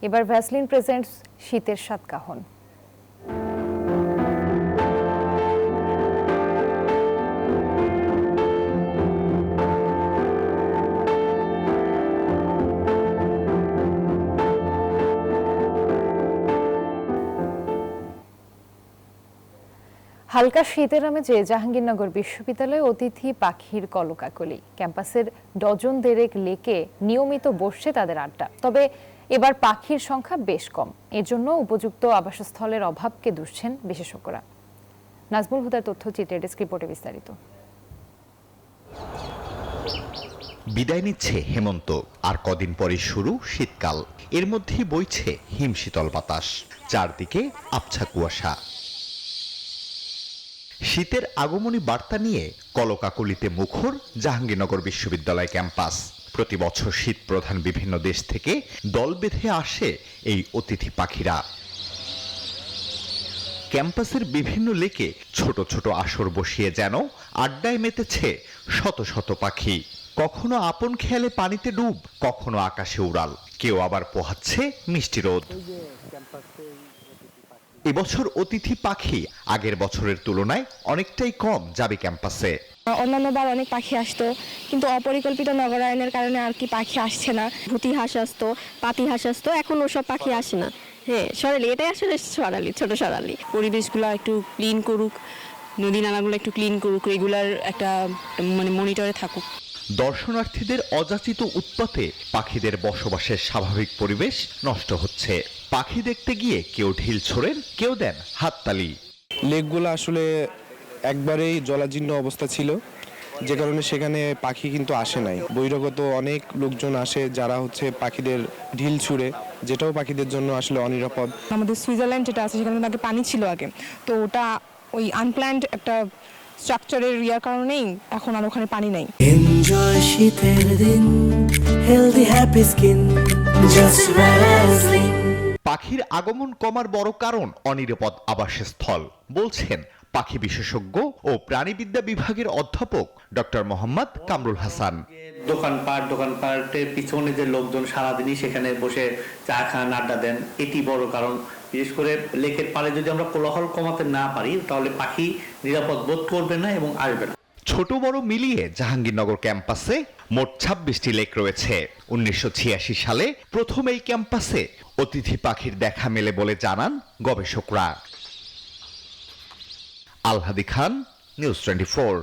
এবার Vaseline presents শীতের সাতকাহন। হালকা শীতের আমেজে জাহাঙ্গীরনগর বিশ্ববিদ্যালয়ে অতিথি পাখির কলকাকলি। ক্যাম্পাসের ডজন দেড়েক লেকে নিয়মিত বসছে তাদের আড্ডা। তবে এবার পাখির সংখ্যা বেশ কম, এজন্য উপযুক্ত আবাসস্থলের অভাবকে দুষছেন বিশেষজ্ঞরা। নাজমুল হুদার তথ্যচিত্রে ডেস্ক রিপোর্টে বিস্তারিত। বিদায় নিচ্ছে হেমন্ত, আর কদিন পরে শুরু শীতকাল। এর মধ্যেই বইছে হিমশীতল বাতাস, চারদিকে আবছা কুয়াশা। শীতের আগমনী বার্তা নিয়ে কলকাকলিতে মুখর জাহাঙ্গীরনগর বিশ্ববিদ্যালয় ক্যাম্পাস। প্রতি বছর শীত প্রধান বিভিন্ন দেশ থেকে দল বেঁধে আসে এই অতিথি পাখিরা। ক্যাম্পাসের বিভিন্ন লেকে ছোট ছোট আসর বসিয়ে যেন আড্ডায় মেতেছে শত শত পাখি। কখনো আপন খেয়ালে পানিতে ডুব, কখনো আকাশে উড়াল, কেউ আবার পোহাচ্ছে মিষ্টি রোদ। এবছর অতিথি পাখি আগের বছরের তুলনায় অনেকটাই কম যাবে ক্যাম্পাসে। অন্যান্যবার অনেক পাখি আসতো, কিন্তু অপরিকল্পিত নগরায়নের কারণে আর কি পাখি আসছে না। ভূতি হাঁস আসতো, পাতি হাঁস আসতো, এখন ওসব পাখি আসে না। হ্যাঁ, সরালি, এটাই আসলে সরালি, ছোট সরালি। পরিবেশগুলো একটু ক্লিন করুক, নদী নালাগুলো একটু ক্লিন করুক, রেগুলার একটা মনিটরে থাকুক। দর্শনার্থীদের অযাচিত উৎপাতে পাখিদের বসবাসের স্বাভাবিক পরিবেশ নষ্ট হচ্ছে। পাখি দেখতে গিয়ে কেউ ঢিল ছোড়েন, কেউ দেন হাততালি। লেকগুলো আসলে একবারেই জলাজীর্ণ অবস্থা ছিল, যে কারণে সেখানে পাখি কিন্তু আসে নাই। বহিরাগত অনেক লোকজন আসে যারা পাখিদের ঢিল ছুঁড়ে, যেটাও পাখিদের জন্য আসলে অনিরাপদ। আমাদের সুইজারল্যান্ড যেটা আছে সেখানে আগে পানি ছিল আগে, তো ওটা ওই আনপ্ল্যান্ড একটা স্ট্রাকচারের ইয়ার কারণেই এখন আর ওখানে পানি নাই। এনজয় শীতের দিন, healthy happy skin, just Vaseline. পাখির আগমন কমার বড় কারণ অনিরাপদ আবাসস্থল বলছেন পাখি বিশেষজ্ঞ ও প্রাণীবিদ্যা বিভাগের অধ্যাপক ডক্টর মোহাম্মদ কামরুল হাসান। দোকানপাটের পিছনে যে লোকজন সারাদিনই সেখানে বসে চা খান, আড্ডা দেন, এটি বড় কারণ। বিশেষ করে লেকের পাড়ে যদি আমরা কোলাহল কমাতে না পারি, তাহলে পাখি নিরাপদ বোধ করবে না এবং আসবে না। ছোট বড় মিলিয়ে জাহাঙ্গীরনগর ক্যাম্পাসে মোট 26টি লেক রয়েছে। 1986 সালে প্রথম এই ক্যাম্পাসে অতিথি পাখির দেখা মেলে বলে জানান গবেষকরা। আলহাদি খান, নিউজ 24।